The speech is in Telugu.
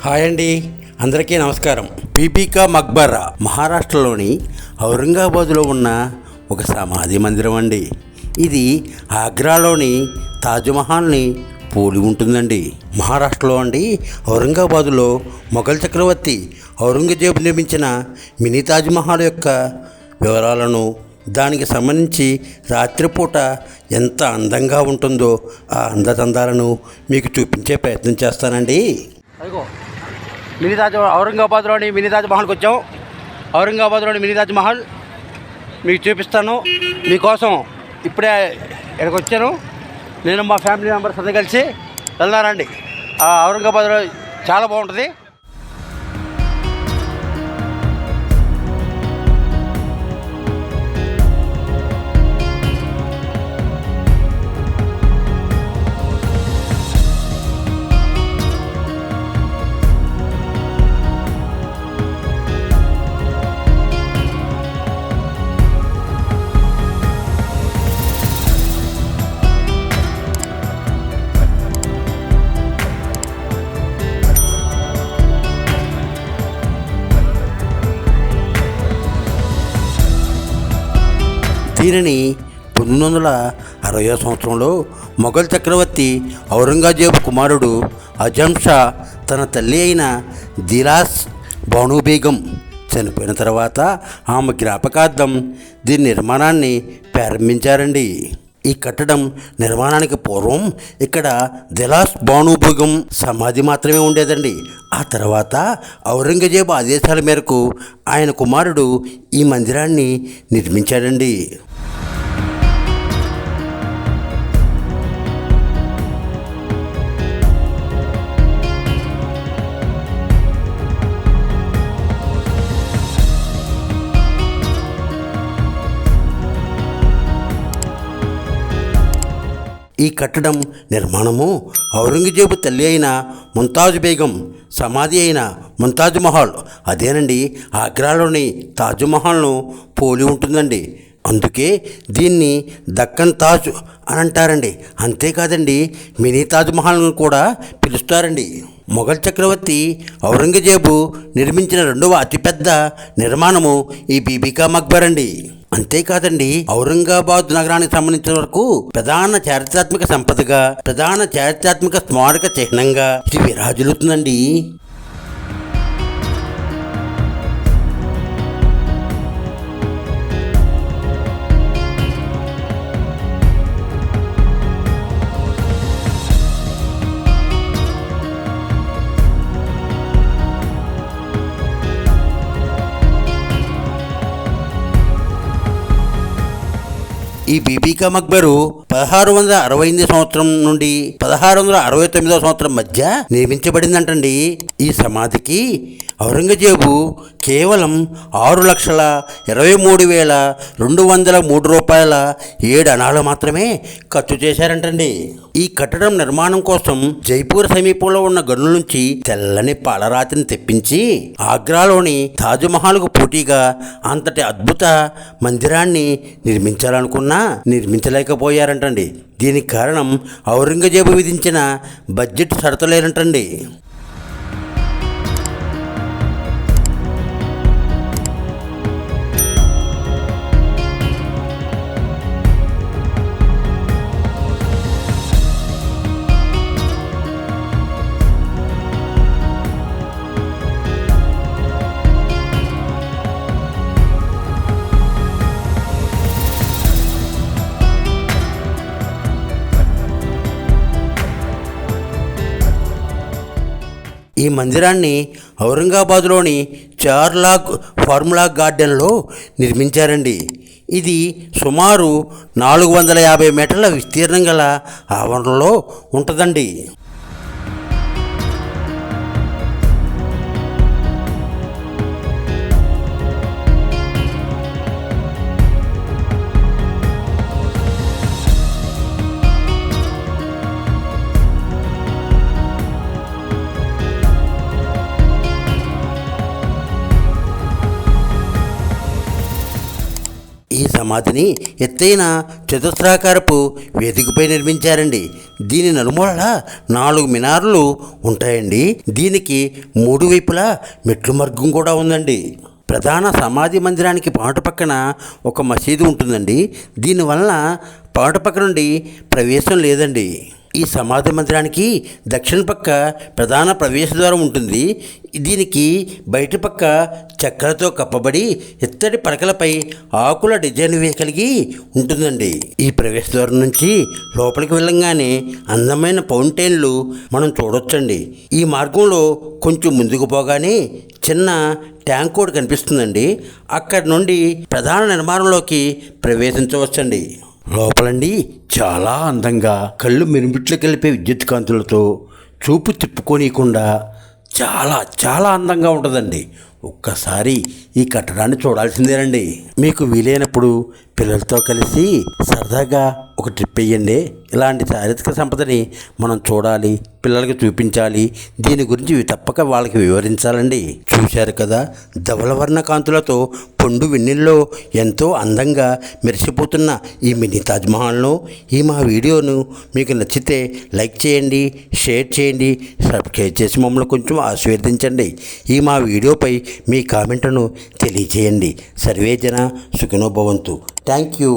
హాయ్ అండి, అందరికీ నమస్కారం. బీబీకా మక్బరా మహారాష్ట్రలోని ఔరంగాబాదులో ఉన్న ఒక సమాధి మందిరం అండి. ఇది ఆగ్రాలోని తాజ్మహల్ని పోలి ఉంటుందండి. మహారాష్ట్రలో అండి ఔరంగాబాదులో మొఘల్ చక్రవర్తి ఔరంగజేబు నిర్మించిన మినీ తాజ్మహల్ యొక్క వివరాలను, దానికి సంబంధించి రాత్రిపూట ఎంత అందంగా ఉంటుందో ఆ అందచందాలను మీకు చూపించే ప్రయత్నం చేస్తానండి. అదిగో మినీ ఔరంగాబాద్లోని మినీ తాజ్మహల్కి వచ్చాం. ఔరంగాబాద్లోని మినీ తాజ్మహల్ మీకు చూపిస్తాను. మీకోసం ఇప్పుడే ఇక్కడికి వచ్చాను. నేను మా ఫ్యామిలీ మెంబర్స్ అందరూ కలిసి వెళ్తున్నారండి. ఔరంగాబాద్లో చాలా బాగుంటుంది. దీనిని 1960వ సంవత్సరంలో మొఘల్ చక్రవర్తి ఔరంగజేబు కుమారుడు అజం షా తన తల్లి అయిన దిలాస్ బాను బేగం చనిపోయిన తర్వాత ఆమె జ్ఞాపకార్థం దీని నిర్మాణాన్ని ప్రారంభించారండి. ఈ కట్టడం నిర్మాణానికి పూర్వం ఇక్కడ దిలాస్ బాను బేగం సమాధి మాత్రమే ఉండేదండి. ఆ తర్వాత ఔరంగజేబు ఆదేశాల మేరకు ఆయన కుమారుడు ఈ మందిరాన్ని నిర్మించాడండి. ఈ కట్టడం నిర్మాణము ఔరంగజేబు తల్లి అయిన ముంతాజ్ బేగం సమాధి అయిన ముంతాజ్ మహల్ అదేనండి ఆగ్రాలోని తాజ్మహల్ను పోలి ఉంటుందండి. అందుకే దీన్ని దక్కన్ తాజ్ అని అంటారండి. అంతేకాదండి, మినీ తాజ్మహల్ను కూడా పిలుస్తారండి. మొఘల్ చక్రవర్తి ఔరంగజేబు నిర్మించిన రెండవ అతిపెద్ద నిర్మాణము ఈ బీబీకా మక్బరా అండి. అంతేకాదండి, ఔరంగాబాద్ నగరానికి సంబంధించిన వరకు ప్రధాన చారిత్రాత్మక సంపదగా, ప్రధాన చారిత్రాత్మక స్మారక చిహ్నంగా ఇది విరాజిల్లుతుందండి. ఈ బీబీకా మక్బరు 1668 సంవత్సరం నుండి 1669 సంవత్సరం మధ్య నిర్మించబడిందంటండి. ఈ సమాధికి ఔరంగజేబు కేవలం 6,23,203 రూపాయల 7 అణాలు మాత్రమే ఖర్చు చేశారంటండి. ఈ కట్టడం నిర్మాణం కోసం జైపూర్ సమీపంలో ఉన్న గనుల నుంచి తెల్లని పాలరాతిని తెప్పించి ఆగ్రాలోని తాజ్మహల్కు పోటీగా అంతటి అద్భుత మందిరాన్ని నిర్మించాలనుకున్నా నిర్మించలేకపోయారంటండి. దీనికి కారణం ఔరంగజేబు విధించిన బడ్జెట్ షరతులేనంటండి. ఈ మందిరాన్ని ఔరంగాబాద్లోని చార్లాగ్ ఫార్ములా గార్డెన్లో నిర్మించారండి. ఇది సుమారు 450 మీటర్ల విస్తీర్ణం గల ఆవరణలో ఉంటుందండి. ఈ సమాధిని ఎత్తైన చతుస్రాకారపు వేదికపై నిర్మించారండి. దీని నలుమూలల 4 మినార్లు ఉంటాయండి. దీనికి 3 వైపులా మెట్లు మార్గం కూడా ఉందండి. ప్రధాన సమాధి మందిరానికి పాటు పక్కన ఒక మసీదు ఉంటుందండి. దీనివలన పాటు పక్క నుండి ప్రవేశం లేదండి. ఈ సమాధి మందిరానికి దక్షిణ పక్క ప్రధాన ప్రవేశ ద్వారం ఉంటుంది. దీనికి బయట పక్క చెక్కలతో కప్పబడి ఇత్తడి పలకలపై ఆకుల డిజైన్ కలిగి ఉంటుందండి. ఈ ప్రవేశ ద్వారం నుంచి లోపలికి వెళ్ళంగానే అందమైన ఫౌంటైన్లు మనం చూడొచ్చండి. ఈ మార్గంలో కొంచెం ముందుకు పోగానే చిన్న ట్యాంక్ కూడా కనిపిస్తుందండి. అక్కడి నుండి ప్రధాన నిర్మాణంలోకి ప్రవేశించవచ్చండి. లోపలండి చాలా అందంగా కళ్ళు మిరుమిట్లు కలిపే విద్యుత్ కాంతులతో చూపు తిప్పుకోనీయకుండా చాలా చాలా అందంగా ఉంటుందండి. ఒక్కసారి ఈ కట్టడాన్ని చూడాల్సిందేనండి. మీకు వీలైనప్పుడు పిల్లలతో కలిసి సరదాగా ఒక ట్రిప్ వేయండి. ఇలాంటి చారిత్రక సంపదని మనం చూడాలి, పిల్లలకి చూపించాలి. దీని గురించి తప్పక వాళ్ళకి వివరించాలండి. చూశారు కదా, ధవలవర్ణ కాంతులతో పండు వెన్నెల్లో ఎంతో అందంగా మెరిసిపోతున్న ఈ మినీ తాజ్మహల్ను. ఈ మా వీడియోను మీకు నచ్చితే లైక్ చేయండి, షేర్ చేయండి, సబ్స్క్రైబ్ చేసి మమ్మల్ని కొంచెం ఆశీర్వదించండి. ఈ మా వీడియోపై మీ కామెంట్ను తెలియచేయండి. సర్వే జన సుఖినో భవంతు. Thank you.